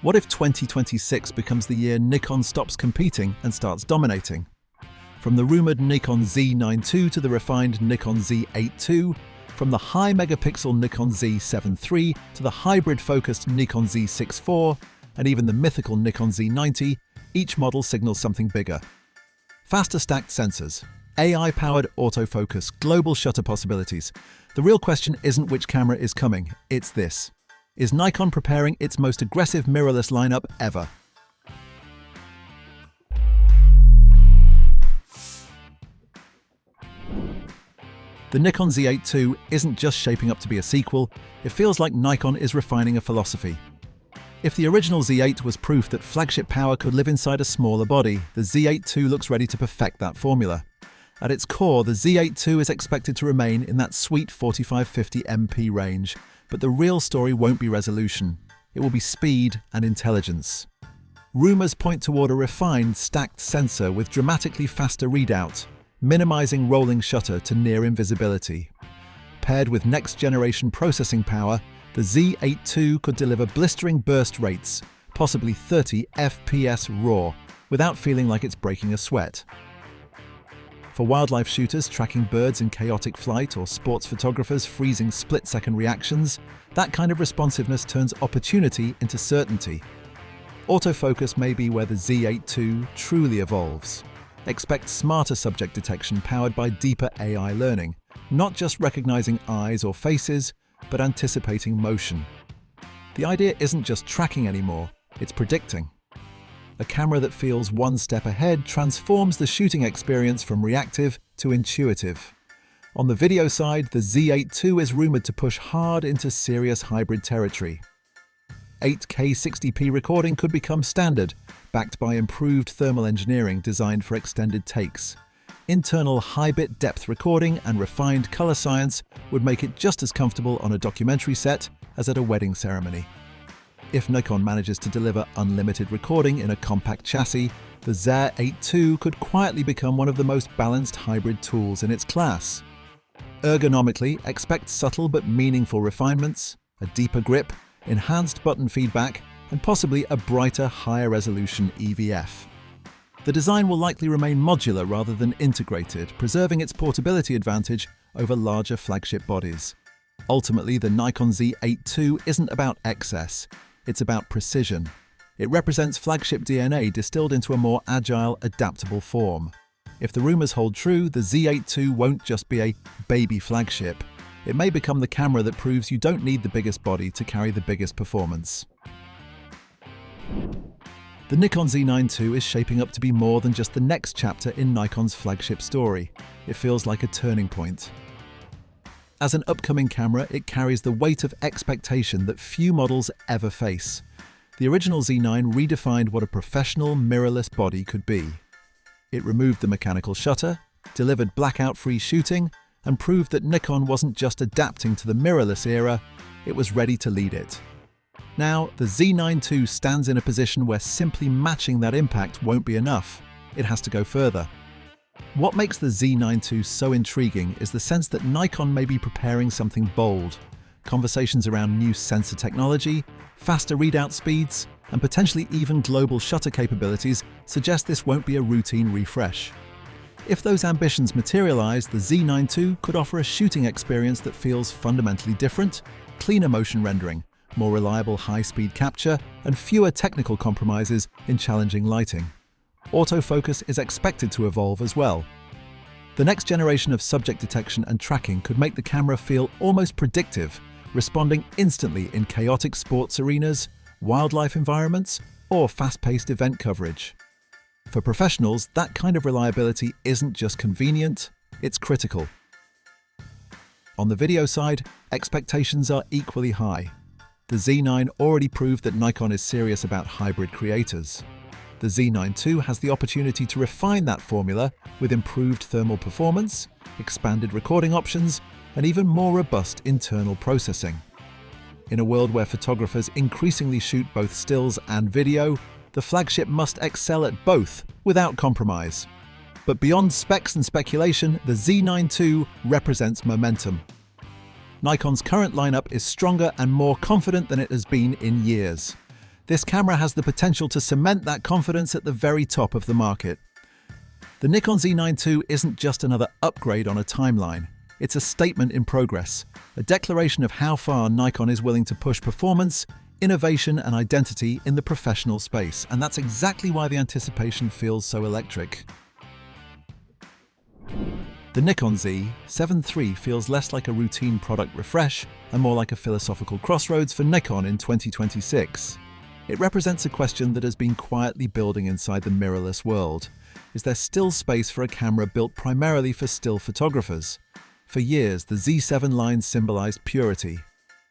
What if 2026 becomes the year Nikon stops competing and starts dominating? From the rumored Nikon Z9 II to the refined Nikon Z8 II, from the high-megapixel Nikon Z7 III to the hybrid-focused Nikon Z6 IV, and even the mythical Nikon Z90, each model signals something bigger. Faster stacked sensors, AI-powered autofocus, global shutter possibilities. The real question isn't which camera is coming, it's this. Is Nikon preparing its most aggressive mirrorless lineup ever? The Nikon Z8 II isn't just shaping up to be a sequel, it feels like Nikon is refining a philosophy. If the original Z8 was proof that flagship power could live inside a smaller body, the Z8 II looks ready to perfect that formula. At its core, the Z8 II is expected to remain in that sweet 45-50 MP range, but the real story won't be resolution. It will be speed and intelligence. Rumors point toward a refined, stacked sensor with dramatically faster readout, minimizing rolling shutter to near invisibility. Paired with next-generation processing power, the Z8 II could deliver blistering burst rates, possibly 30 FPS raw, without feeling like it's breaking a sweat. For wildlife shooters tracking birds in chaotic flight or sports photographers freezing split-second reactions, that kind of responsiveness turns opportunity into certainty. Autofocus may be where the Z8 II truly evolves. Expect smarter subject detection powered by deeper AI learning, not just recognizing eyes or faces, but anticipating motion. The idea isn't just tracking anymore, it's predicting. A camera that feels one step ahead transforms the shooting experience from reactive to intuitive. On the video side, the Z8 II is rumored to push hard into serious hybrid territory. 8K 60p recording could become standard, backed by improved thermal engineering designed for extended takes. Internal high-bit depth recording and refined color science would make it just as comfortable on a documentary set as at a wedding ceremony. If Nikon manages to deliver unlimited recording in a compact chassis, the Z8 II could quietly become one of the most balanced hybrid tools in its class. Ergonomically, expect subtle but meaningful refinements, a deeper grip, enhanced button feedback, and possibly a brighter, higher-resolution EVF. The design will likely remain modular rather than integrated, preserving its portability advantage over larger flagship bodies. Ultimately, the Nikon Z8 II isn't about excess, it's about precision. It represents flagship DNA distilled into a more agile, adaptable form. If the rumors hold true, the Z8 II won't just be a baby flagship. It may become the camera that proves you don't need the biggest body to carry the biggest performance. The Nikon Z9 II is shaping up to be more than just the next chapter in Nikon's flagship story. It feels like a turning point. As an upcoming camera, it carries the weight of expectation that few models ever face. The original Z9 redefined what a professional mirrorless body could be. It removed the mechanical shutter, delivered blackout-free shooting, and proved that Nikon wasn't just adapting to the mirrorless era, it was ready to lead it. Now, the Z9 II stands in a position where simply matching that impact won't be enough. It has to go further. What makes the Z9 II so intriguing is the sense that Nikon may be preparing something bold. Conversations around new sensor technology, faster readout speeds, and potentially even global shutter capabilities suggest this won't be a routine refresh. If those ambitions materialize, the Z9 II could offer a shooting experience that feels fundamentally different, cleaner motion rendering, more reliable high-speed capture, and fewer technical compromises in challenging lighting. Autofocus is expected to evolve as well. The next generation of subject detection and tracking could make the camera feel almost predictive, responding instantly in chaotic sports arenas, wildlife environments, or fast-paced event coverage. For professionals, that kind of reliability isn't just convenient, it's critical. On the video side, expectations are equally high. The Z9 already proved that Nikon is serious about hybrid creators. The Z9 II has the opportunity to refine that formula with improved thermal performance, expanded recording options, and even more robust internal processing. In a world where photographers increasingly shoot both stills and video, the flagship must excel at both without compromise. But beyond specs and speculation, the Z9 II represents momentum. Nikon's current lineup is stronger and more confident than it has been in years. This camera has the potential to cement that confidence at the very top of the market. The Nikon Z9 II isn't just another upgrade on a timeline. It's a statement in progress, a declaration of how far Nikon is willing to push performance, innovation and identity in the professional space, and that's exactly why the anticipation feels so electric. The Nikon Z7 III feels less like a routine product refresh and more like a philosophical crossroads for Nikon in 2026. It represents a question that has been quietly building inside the mirrorless world. Is there still space for a camera built primarily for still photographers? For years, the Z7 line symbolized purity.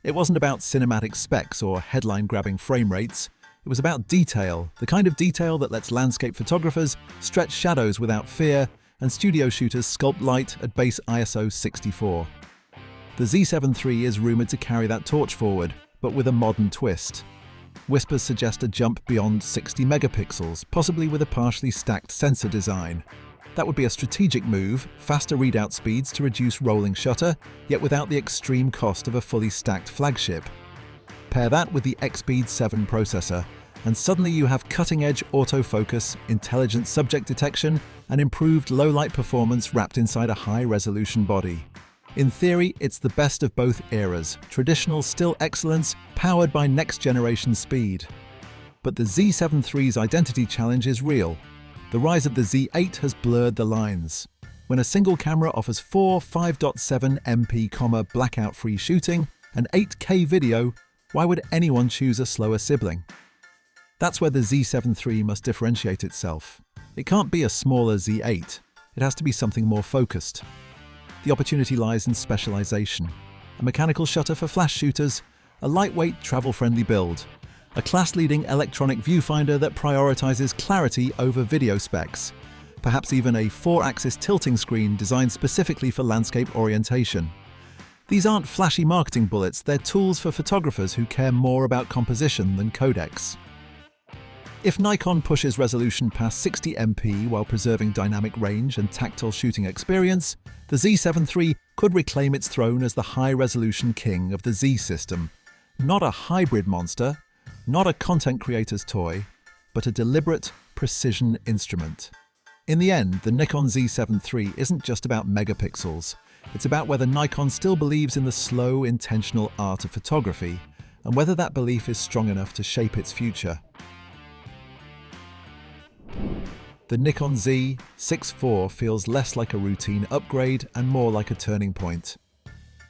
It wasn't about cinematic specs or headline-grabbing frame rates. It was about detail, the kind of detail that lets landscape photographers stretch shadows without fear and studio shooters sculpt light at base ISO 64. The Z7 III is rumored to carry that torch forward, but with a modern twist. Whispers suggest a jump beyond 60 megapixels, possibly with a partially stacked sensor design. That would be a strategic move, faster readout speeds to reduce rolling shutter, yet without the extreme cost of a fully stacked flagship. Pair that with the X-Speed 7 processor, and suddenly you have cutting-edge autofocus, intelligent subject detection, and improved low-light performance wrapped inside a high-resolution body. In theory, it's the best of both eras, traditional still excellence powered by next-generation speed. But the Z7 III's identity challenge is real. The rise of the Z8 has blurred the lines. When a single camera offers 4 5.7 MP, blackout-free shooting and 8K video, why would anyone choose a slower sibling? That's where the Z7 III must differentiate itself. It can't be a smaller Z8. It has to be something more focused. The opportunity lies in specialization. A mechanical shutter for flash shooters, a lightweight, travel-friendly build, a class-leading electronic viewfinder that prioritizes clarity over video specs, perhaps even a 4-axis tilting screen designed specifically for landscape orientation. These aren't flashy marketing bullets, they're tools for photographers who care more about composition than codecs. If Nikon pushes resolution past 60 MP while preserving dynamic range and tactile shooting experience, the Z7 III could reclaim its throne as the high-resolution king of the Z system. Not a hybrid monster, not a content creator's toy, but a deliberate, precision instrument. In the end, the Nikon Z7 III isn't just about megapixels. It's about whether Nikon still believes in the slow, intentional art of photography, and whether that belief is strong enough to shape its future. The Nikon Z6 IV feels less like a routine upgrade and more like a turning point.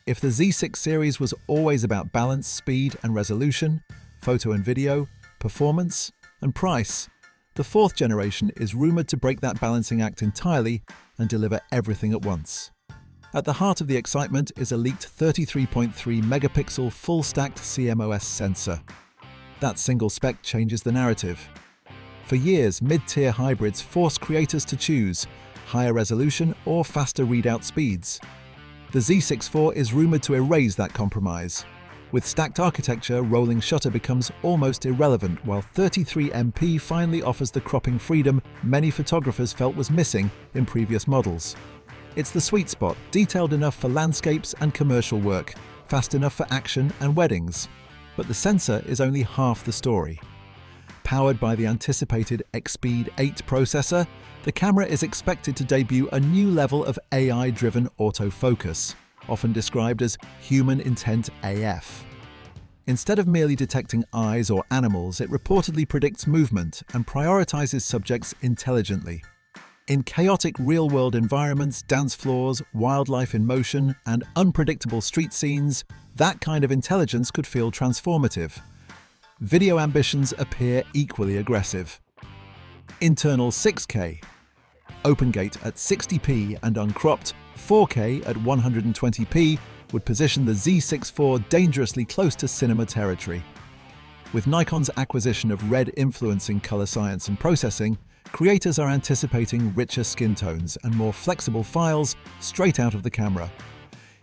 If the Z6 series was always about balance, speed and resolution, photo and video, performance and price, the fourth generation is rumored to break that balancing act entirely and deliver everything at once. At the heart of the excitement is a leaked 33.3 megapixel full-stacked CMOS sensor. That single spec changes the narrative. For years, mid-tier hybrids forced creators to choose higher resolution or faster readout speeds. The Z6 IV is rumored to erase that compromise. With stacked architecture, rolling shutter becomes almost irrelevant, while 33 MP finally offers the cropping freedom many photographers felt was missing in previous models. It's the sweet spot, detailed enough for landscapes and commercial work, fast enough for action and weddings. But the sensor is only half the story. Powered by the anticipated X-Speed 8 processor, the camera is expected to debut a new level of AI-driven autofocus, often described as human intent AF. Instead of merely detecting eyes or animals, it reportedly predicts movement and prioritizes subjects intelligently. In chaotic real-world environments, dance floors, wildlife in motion, and unpredictable street scenes, that kind of intelligence could feel transformative. Video ambitions appear equally aggressive. Internal 6K, OpenGate at 60p and uncropped 4K at 120p would position the Z6 IV dangerously close to cinema territory. With Nikon's acquisition of red influencing color science and processing, creators are anticipating richer skin tones and more flexible files straight out of the camera.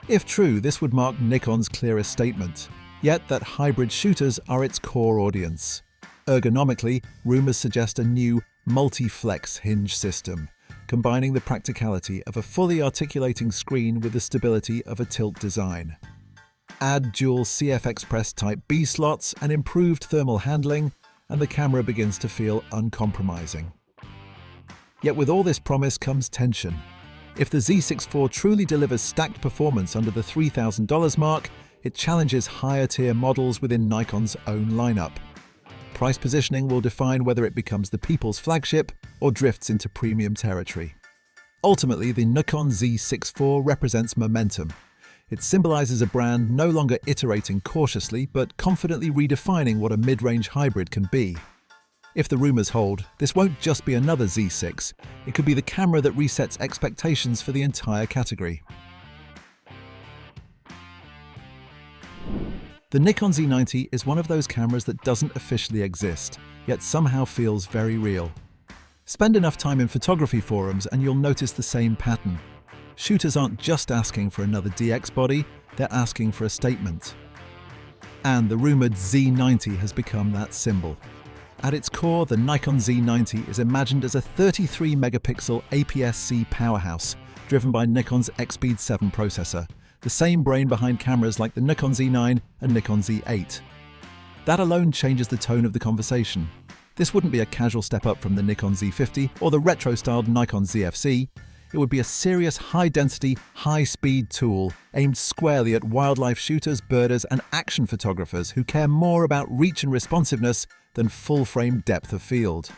If true, this would mark Nikon's clearest statement, yet that hybrid shooters are its core audience. Ergonomically, rumors suggest a new multi-flex hinge system, combining the practicality of a fully articulating screen with the stability of a tilt design. Add dual CF Express Type B slots and improved thermal handling, and the camera begins to feel uncompromising. Yet with all this promise comes tension. If the Z6 IV truly delivers stacked performance under the $3,000 mark, it challenges higher-tier models within Nikon's own lineup. Price positioning will define whether it becomes the people's flagship or drifts into premium territory. Ultimately, the Nikon Z6 IV represents momentum. It symbolizes a brand no longer iterating cautiously, but confidently redefining what a mid-range hybrid can be. If the rumors hold, this won't just be another Z6, it could be the camera that resets expectations for the entire category. The Nikon Z90 is one of those cameras that doesn't officially exist, yet somehow feels very real. Spend enough time in photography forums and you'll notice the same pattern. Shooters aren't just asking for another DX body, they're asking for a statement. And the rumored Z90 has become that symbol. At its core, the Nikon Z90 is imagined as a 33-megapixel APS-C powerhouse, driven by Nikon's XSpeed7 processor, the same brain behind cameras like the Nikon Z9 and Nikon Z8. That alone changes the tone of the conversation. This wouldn't be a casual step up from the Nikon Z50 or the retro-styled Nikon ZFC. It would be a serious high-density, high-speed tool aimed squarely at wildlife shooters, birders, and action photographers who care more about reach and responsiveness than full-frame depth of field.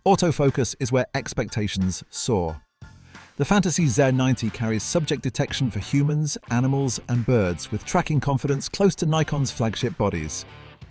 Autofocus is where expectations soar. The Fantasy Z90 carries subject detection for humans, animals, and birds, with tracking confidence close to Nikon's flagship bodies.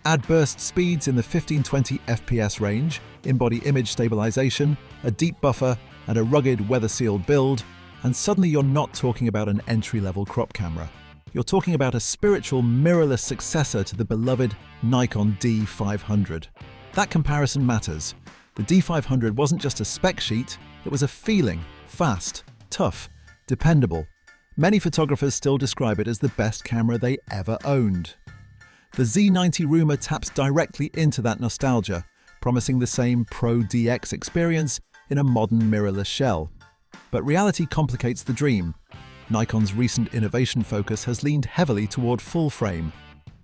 Add burst speeds in the 15-20 FPS range, in-body image stabilization, a deep buffer, and a rugged, weather-sealed build, and suddenly you're not talking about an entry-level crop camera. You're talking about a spiritual, mirrorless successor to the beloved Nikon D500. That comparison matters. The D500 wasn't just a spec sheet, it was a feeling. Fast, tough, dependable. Many photographers still describe it as the best camera they ever owned. The Z90 rumor taps directly into that nostalgia, promising the same Pro DX experience in a modern mirrorless shell. But reality complicates the dream. Nikon's recent innovation focus has leaned heavily toward full-frame.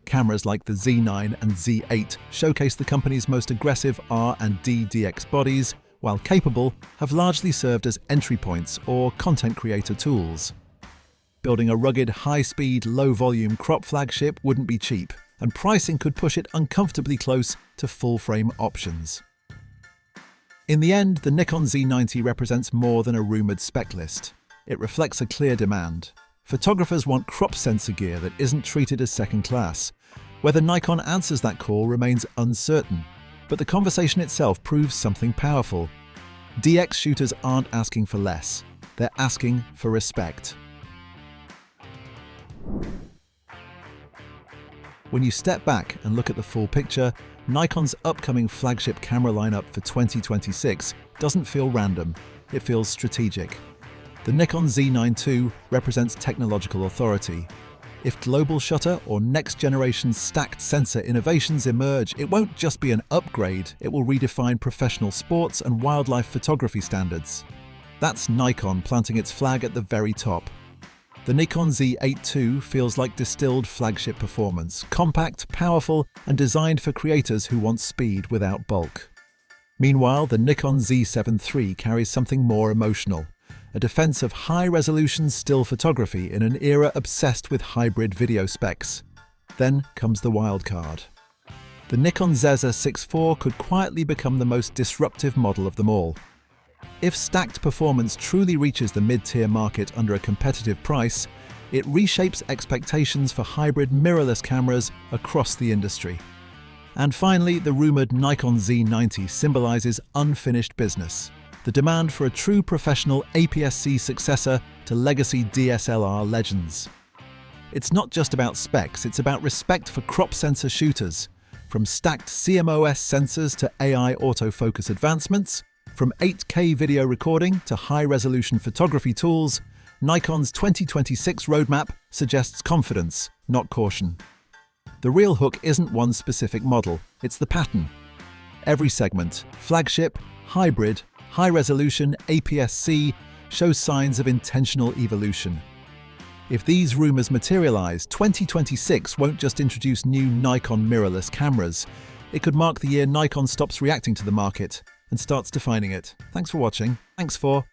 Cameras like the Z9 and Z8 showcase the company's most aggressive R and D DX bodies, while capable, have largely served as entry points or content creator tools. Building a rugged, high-speed, low-volume crop flagship wouldn't be cheap, and pricing could push it uncomfortably close to full-frame options. In the end, the Nikon Z90 represents more than a rumored spec list. It reflects a clear demand. Photographers want crop sensor gear that isn't treated as second class. Whether Nikon answers that call remains uncertain, but the conversation itself proves something powerful. DX shooters aren't asking for less, they're asking for respect. When you step back and look at the full picture, Nikon's upcoming flagship camera lineup for 2026 doesn't feel random, it feels strategic. The Nikon Z9 II represents technological authority. If global shutter or next-generation stacked sensor innovations emerge, it won't just be an upgrade, it will redefine professional sports and wildlife photography standards. That's Nikon planting its flag at the very top. The Nikon Z8 II feels like distilled flagship performance, compact, powerful, and designed for creators who want speed without bulk. Meanwhile, the Nikon Z7 III carries something more emotional. A defense of high-resolution still photography in an era obsessed with hybrid video specs. Then comes the wild card. The Nikon Z6 IV could quietly become the most disruptive model of them all. If stacked performance truly reaches the mid-tier market under a competitive price, it reshapes expectations for hybrid mirrorless cameras across the industry. And finally, the rumored Nikon Z90 symbolizes unfinished business. The demand for a true professional APS-C successor to legacy DSLR legends. It's not just about specs, it's about respect for crop sensor shooters. From stacked CMOS sensors to AI autofocus advancements, from 8K video recording to high-resolution photography tools, Nikon's 2026 roadmap suggests confidence, not caution. The real hook isn't one specific model, it's the pattern. Every segment, flagship, hybrid, high-resolution, APS-C, shows signs of intentional evolution. If these rumors materialize, 2026 won't just introduce new Nikon mirrorless cameras. It could mark the year Nikon stops reacting to the market and starts defining it. Thanks for watching. Thanks for